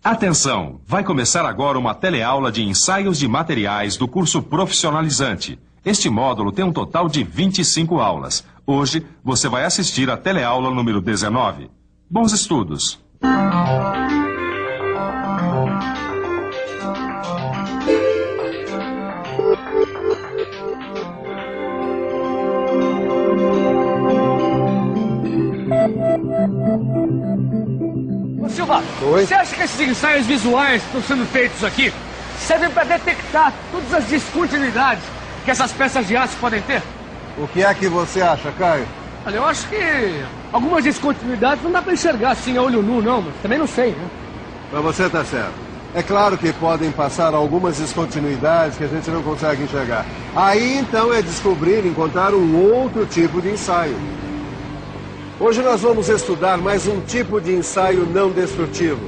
Atenção! Vai começar agora uma teleaula de ensaios de materiais do curso profissionalizante. Este módulo tem um total de 25 aulas. Hoje, você vai assistir a teleaula número 19. Bons estudos! Silva, você acha que esses ensaios visuais que estão sendo feitos aqui servem para detectar todas as descontinuidades que essas peças de aço podem ter? O que é que você acha, Caio? Olha, eu acho que algumas descontinuidades não dá para enxergar assim a olho nu, não, mas também não sei, né? Mas você tá certo. É claro que podem passar algumas descontinuidades que a gente não consegue enxergar. Aí, então, é descobrir e encontrar um outro tipo de ensaio. Hoje nós vamos estudar mais um tipo de ensaio não destrutivo.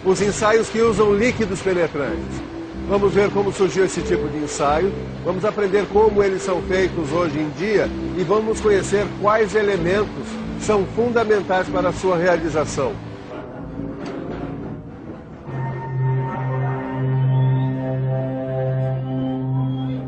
Os ensaios que usam líquidos penetrantes. Vamos ver como surgiu esse tipo de ensaio, vamos aprender como eles são feitos hoje em dia e vamos conhecer quais elementos são fundamentais para a sua realização.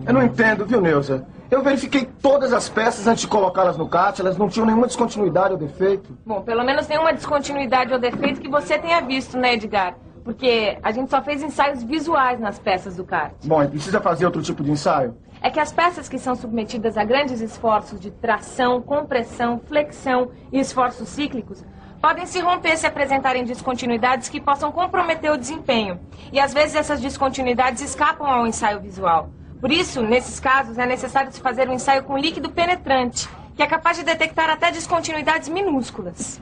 Eu não entendo, viu, Neuza? Eu verifiquei todas as peças antes de colocá-las no kart, elas não tinham nenhuma descontinuidade ou defeito. Bom, pelo menos nenhuma descontinuidade ou defeito que você tenha visto, né, Edgar? Porque a gente só fez ensaios visuais nas peças do kart. Bom, e precisa fazer outro tipo de ensaio? É que as peças que são submetidas a grandes esforços de tração, compressão, flexão e esforços cíclicos podem se romper se apresentarem descontinuidades que possam comprometer o desempenho. E às vezes essas descontinuidades escapam ao ensaio visual. Por isso, nesses casos, é necessário se fazer um ensaio com líquido penetrante, que é capaz de detectar até descontinuidades minúsculas.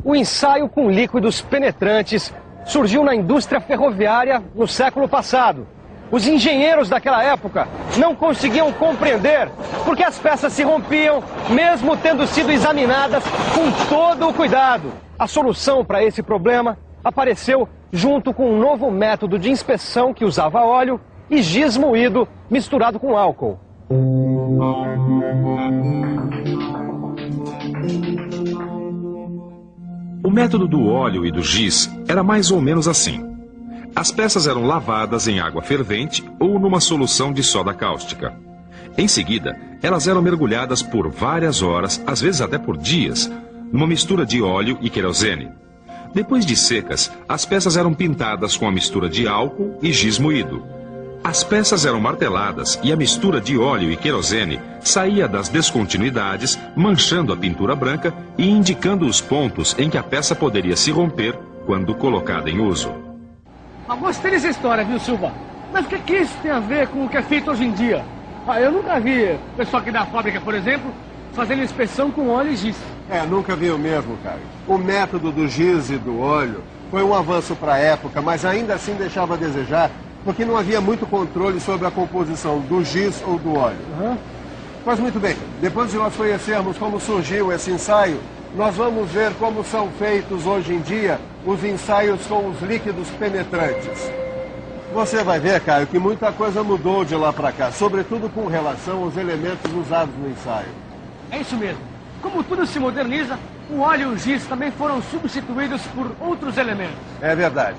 O ensaio com líquidos penetrantes surgiu na indústria ferroviária no século passado. Os engenheiros daquela época não conseguiam compreender porque as peças se rompiam, mesmo tendo sido examinadas com todo o cuidado. A solução para esse problema apareceu junto com um novo método de inspeção que usava óleo e giz moído misturado com álcool. O método do óleo e do giz era mais ou menos assim. As peças eram lavadas em água fervente ou numa solução de soda cáustica. Em seguida, elas eram mergulhadas por várias horas, às vezes até por dias, numa mistura de óleo e querosene. Depois de secas, as peças eram pintadas com a mistura de álcool e giz moído. As peças eram marteladas e a mistura de óleo e querosene saía das descontinuidades, manchando a pintura branca e indicando os pontos em que a peça poderia se romper quando colocada em uso. Mas gostei dessa história, viu, Silva? Mas o que isso tem a ver com o que é feito hoje em dia? Eu nunca vi o pessoal aqui da fábrica, por exemplo, fazendo inspeção com óleo e giz. Nunca vi o mesmo, Caio. O método do giz e do óleo foi um avanço para a época, mas ainda assim deixava a desejar, porque não havia muito controle sobre a composição do giz ou do óleo. Mas muito bem, depois de nós conhecermos como surgiu esse ensaio, nós vamos ver como são feitos hoje em dia os ensaios com os líquidos penetrantes. Você vai ver, Caio, que muita coisa mudou de lá para cá, sobretudo com relação aos elementos usados no ensaio. É isso mesmo. Como tudo se moderniza, o óleo e o giz também foram substituídos por outros elementos. É verdade.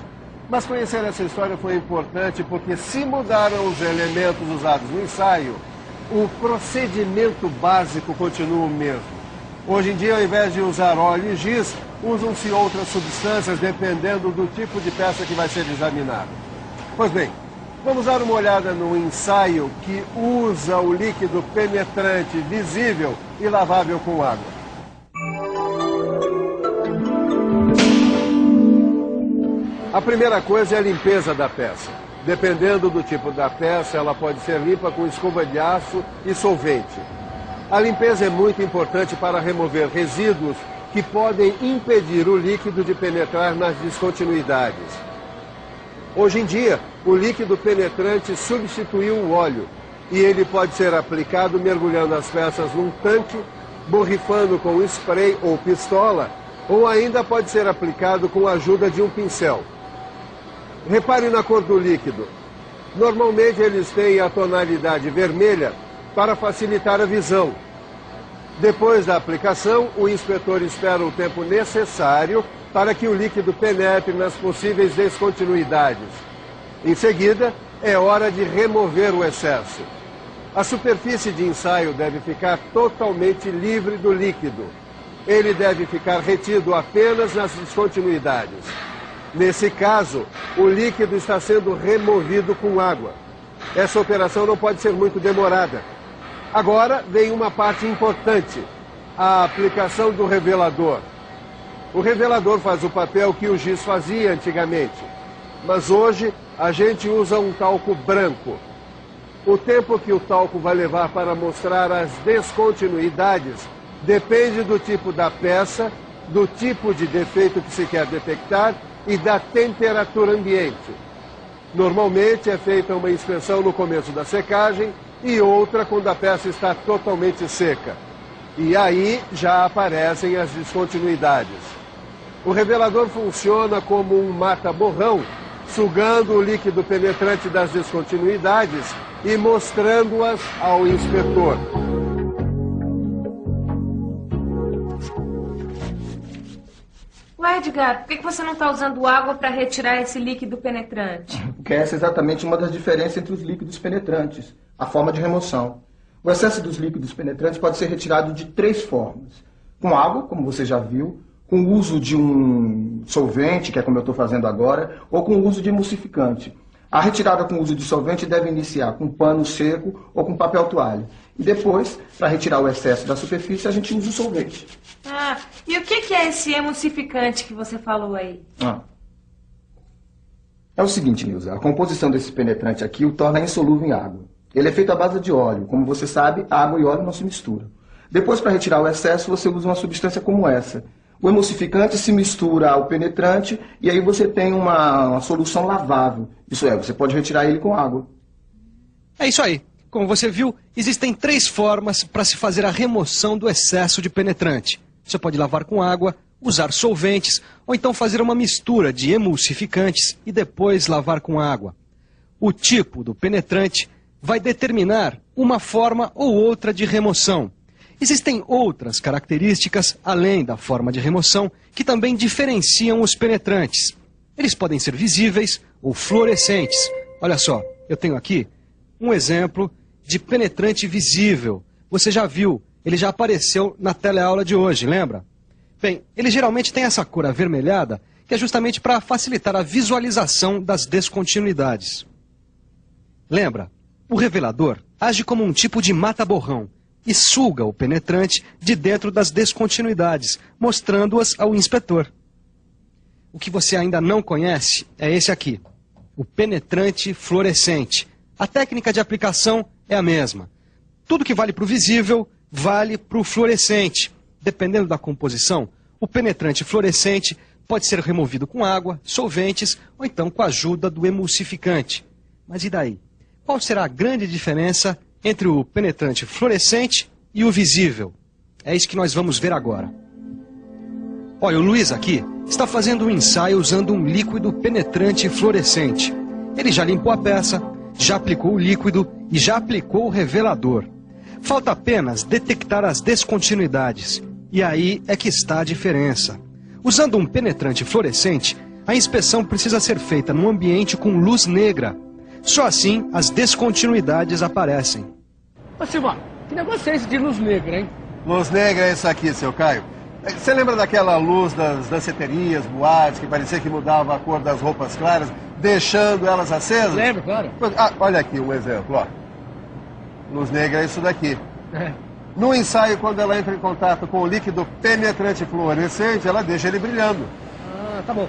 Mas conhecer essa história foi importante porque se mudaram os elementos usados no ensaio, o procedimento básico continua o mesmo. Hoje em dia, ao invés de usar óleo e giz, usam-se outras substâncias dependendo do tipo de peça que vai ser examinada. Pois bem, vamos dar uma olhada no ensaio que usa o líquido penetrante visível e lavável com água. A primeira coisa é a limpeza da peça. Dependendo do tipo da peça, ela pode ser limpa com escova de aço e solvente. A limpeza é muito importante para remover resíduos que podem impedir o líquido de penetrar nas descontinuidades. Hoje em dia, o líquido penetrante substituiu o óleo e ele pode ser aplicado mergulhando as peças num tanque, borrifando com spray ou pistola, ou ainda pode ser aplicado com a ajuda de um pincel. Repare na cor do líquido. Normalmente eles têm a tonalidade vermelha para facilitar a visão. Depois da aplicação, o inspetor espera o tempo necessário para que o líquido penetre nas possíveis descontinuidades. Em seguida, é hora de remover o excesso. A superfície de ensaio deve ficar totalmente livre do líquido. Ele deve ficar retido apenas nas descontinuidades. Nesse caso, o líquido está sendo removido com água. Essa operação não pode ser muito demorada. Agora vem uma parte importante, a aplicação do revelador. O revelador faz o papel que o giz fazia antigamente, mas hoje a gente usa um talco branco. O tempo que o talco vai levar para mostrar as descontinuidades depende do tipo da peça, do tipo de defeito que se quer detectar e da temperatura ambiente. Normalmente é feita uma inspeção no começo da secagem e outra quando a peça está totalmente seca. E aí já aparecem as descontinuidades. O revelador funciona como um mata-borrão, sugando o líquido penetrante das descontinuidades e mostrando-as ao inspetor. Ué, Edgar, por que você não está usando água para retirar esse líquido penetrante? Porque essa é exatamente uma das diferenças entre os líquidos penetrantes, a forma de remoção. O excesso dos líquidos penetrantes pode ser retirado de 3 formas. Com água, como você já viu, com o uso de um solvente, que é como eu estou fazendo agora, ou com o uso de emulsificante. A retirada com o uso de solvente deve iniciar com pano seco ou com papel toalha. E depois, para retirar o excesso da superfície, a gente usa o solvente. Ah, e o que é esse emulsificante que você falou aí? É o seguinte, Nilza, a composição desse penetrante aqui o torna insolúvel em água. Ele é feito à base de óleo. Como você sabe, água e óleo não se misturam. Depois, para retirar o excesso, você usa uma substância como essa. O emulsificante se mistura ao penetrante e aí você tem uma solução lavável. Isso é, você pode retirar ele com água. É isso aí. Como você viu, existem 3 formas para se fazer a remoção do excesso de penetrante. Você pode lavar com água, usar solventes ou então fazer uma mistura de emulsificantes e depois lavar com água. O tipo do penetrante vai determinar uma forma ou outra de remoção. Existem outras características, além da forma de remoção, que também diferenciam os penetrantes. Eles podem ser visíveis ou fluorescentes. Olha só, eu tenho aqui um exemplo de penetrante visível. Você já viu, ele já apareceu na teleaula de hoje, lembra? Bem, ele geralmente tem essa cor avermelhada, que é justamente para facilitar a visualização das descontinuidades. Lembra? O revelador age como um tipo de mata-borrão e suga o penetrante de dentro das descontinuidades, mostrando-as ao inspetor. O que você ainda não conhece é esse aqui, o penetrante fluorescente. A técnica de aplicação é a mesma. Tudo que vale para o visível, vale para o fluorescente. Dependendo da composição, o penetrante fluorescente pode ser removido com água, solventes ou então com a ajuda do emulsificante. Mas e daí? Qual será a grande diferença entre o penetrante fluorescente e o visível? É isso que nós vamos ver agora. Olha, o Luiz aqui está fazendo um ensaio usando um líquido penetrante fluorescente. Ele já limpou a peça, já aplicou o líquido e já aplicou o revelador. Falta apenas detectar as descontinuidades. E aí é que está a diferença. Usando um penetrante fluorescente, a inspeção precisa ser feita num ambiente com luz negra. Só assim as descontinuidades aparecem. Ô Silmar, que negócio é esse de luz negra, hein? Luz negra é essa aqui, seu Caio. Você lembra daquela luz das danceterias, boates, que parecia que mudava a cor das roupas claras, deixando elas acesas? Lembro, claro. Olha aqui um exemplo, ó. Luz negra é isso daqui. No ensaio, quando ela entra em contato com o líquido penetrante fluorescente, ela deixa ele brilhando. Ah, tá bom.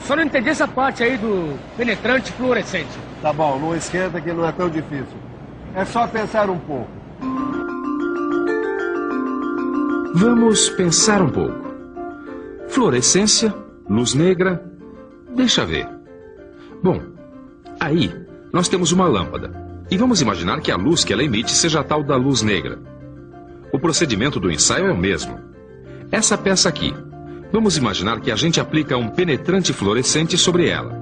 Só não entendi essa parte aí do penetrante fluorescente. Tá bom, não esquenta que não é tão difícil. É só pensar um pouco. Vamos pensar um pouco. Fluorescência, luz negra, deixa ver. Bom, aí nós temos uma lâmpada. E vamos imaginar que a luz que ela emite seja a tal da luz negra. O procedimento do ensaio é o mesmo. Essa peça aqui, vamos imaginar que a gente aplica um penetrante fluorescente sobre ela.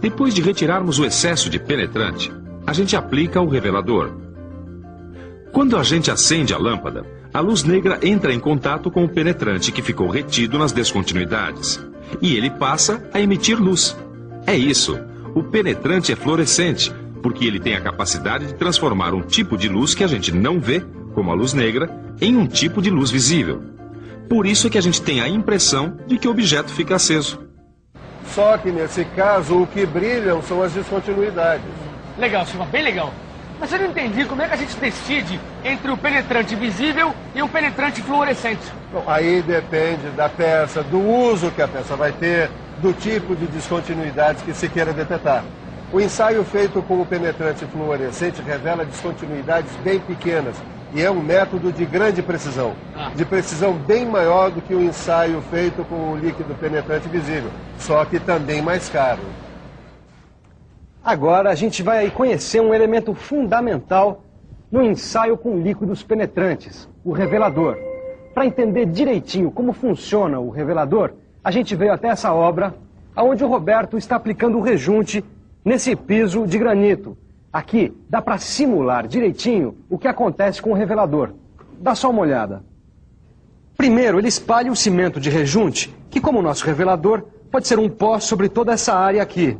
Depois de retirarmos o excesso de penetrante, a gente aplica o revelador. Quando a gente acende a lâmpada, a luz negra entra em contato com o penetrante que ficou retido nas descontinuidades. E ele passa a emitir luz. É isso. O penetrante é fluorescente, porque ele tem a capacidade de transformar um tipo de luz que a gente não vê, como a luz negra, em um tipo de luz visível. Por isso é que a gente tem a impressão de que o objeto fica aceso. Só que nesse caso, o que brilham são as descontinuidades. Legal, Silva, bem legal. Mas eu não entendi como é que a gente decide entre o penetrante visível e o penetrante fluorescente. Bom, aí depende da peça, do uso que a peça vai ter, do tipo de descontinuidades que se queira detectar. O ensaio feito com o penetrante fluorescente revela descontinuidades bem pequenas e é um método de grande precisão. De precisão bem maior do que o ensaio feito com o líquido penetrante visível, só que também mais caro. Agora a gente vai conhecer um elemento fundamental no ensaio com líquidos penetrantes, o revelador. Para entender direitinho como funciona o revelador, a gente veio até essa obra, onde o Roberto está aplicando o rejunte nesse piso de granito. Aqui dá para simular direitinho o que acontece com o revelador. Dá só uma olhada. Primeiro, ele espalha o cimento de rejunte, que como o nosso revelador, pode ser um pó sobre toda essa área aqui.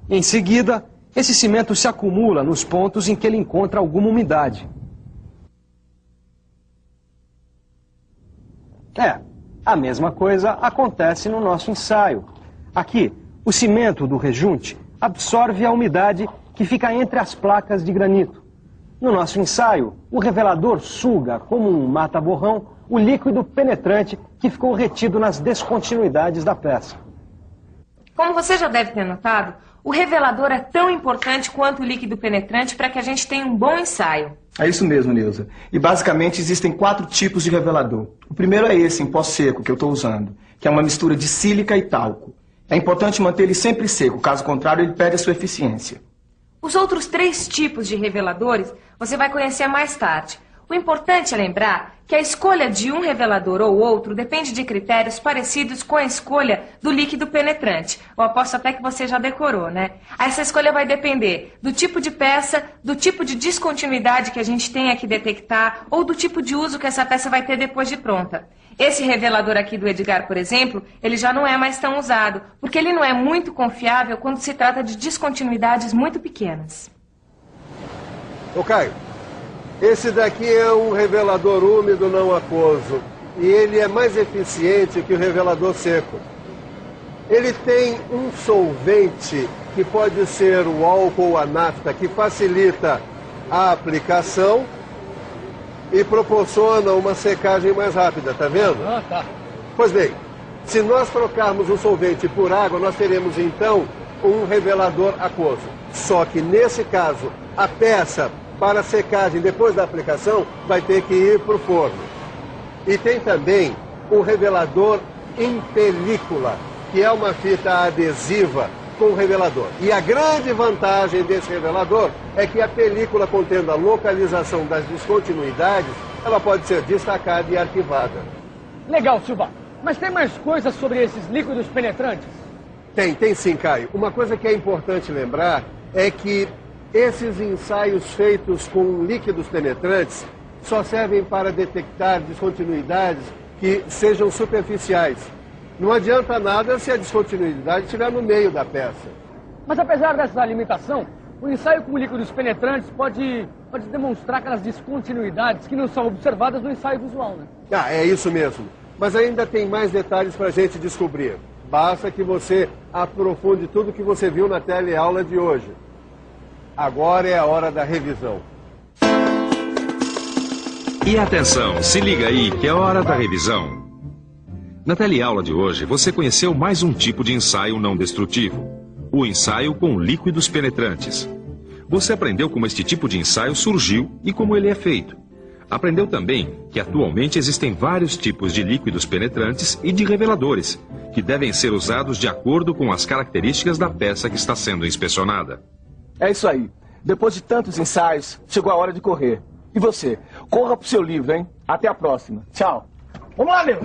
Em seguida, esse cimento se acumula nos pontos em que ele encontra alguma umidade. A mesma coisa acontece no nosso ensaio. Aqui, o cimento do rejunte absorve a umidade que fica entre as placas de granito. No nosso ensaio, o revelador suga, como um mata-borrão, o líquido penetrante que ficou retido nas descontinuidades da peça. Como você já deve ter notado, o revelador é tão importante quanto o líquido penetrante para que a gente tenha um bom ensaio. É isso mesmo, Neuza. E basicamente existem 4 tipos de revelador. O primeiro é esse, em pó seco, que eu estou usando, que é uma mistura de sílica e talco. É importante manter ele sempre seco, caso contrário ele perde a sua eficiência. Os outros 3 tipos de reveladores você vai conhecer mais tarde. O importante é lembrar que a escolha de um revelador ou outro depende de critérios parecidos com a escolha do líquido penetrante. Eu aposto até que você já decorou, né? Essa escolha vai depender do tipo de peça, do tipo de descontinuidade que a gente tenha que detectar ou do tipo de uso que essa peça vai ter depois de pronta. Esse revelador aqui do Edgar, por exemplo, ele já não é mais tão usado, porque ele não é muito confiável quando se trata de descontinuidades muito pequenas. Ô Caio, esse daqui é um revelador úmido não aquoso e ele é mais eficiente que o revelador seco. Ele tem um solvente que pode ser o álcool ou a nafta, que facilita a aplicação e proporciona uma secagem mais rápida, tá vendo? Tá. Pois bem, se nós trocarmos o solvente por água, nós teremos então um revelador aquoso. Só que nesse caso, a peça para secagem depois da aplicação vai ter que ir para o forno. E tem também o revelador em película, que é uma fita adesiva com o revelador. E a grande vantagem desse revelador é que a película, contendo a localização das descontinuidades, ela pode ser destacada e arquivada. Legal, Silva. Mas tem mais coisas sobre esses líquidos penetrantes? Tem sim, Caio. Uma coisa que é importante lembrar é que esses ensaios feitos com líquidos penetrantes só servem para detectar descontinuidades que sejam superficiais. Não adianta nada se a descontinuidade estiver no meio da peça. Mas apesar dessa limitação, o ensaio com líquidos penetrantes pode demonstrar aquelas descontinuidades que não são observadas no ensaio visual, né? É isso mesmo. Mas ainda tem mais detalhes para a gente descobrir. Basta que você aprofunde tudo que você viu na teleaula de hoje. Agora é a hora da revisão. E atenção, se liga aí que é hora da revisão. Na teleaula de hoje, você conheceu mais um tipo de ensaio não destrutivo. O ensaio com líquidos penetrantes. Você aprendeu como este tipo de ensaio surgiu e como ele é feito. Aprendeu também que atualmente existem vários tipos de líquidos penetrantes e de reveladores, que devem ser usados de acordo com as características da peça que está sendo inspecionada. É isso aí. Depois de tantos ensaios, chegou a hora de correr. E você? Corra pro seu livro, hein? Até a próxima. Tchau. Vamos lá, meu!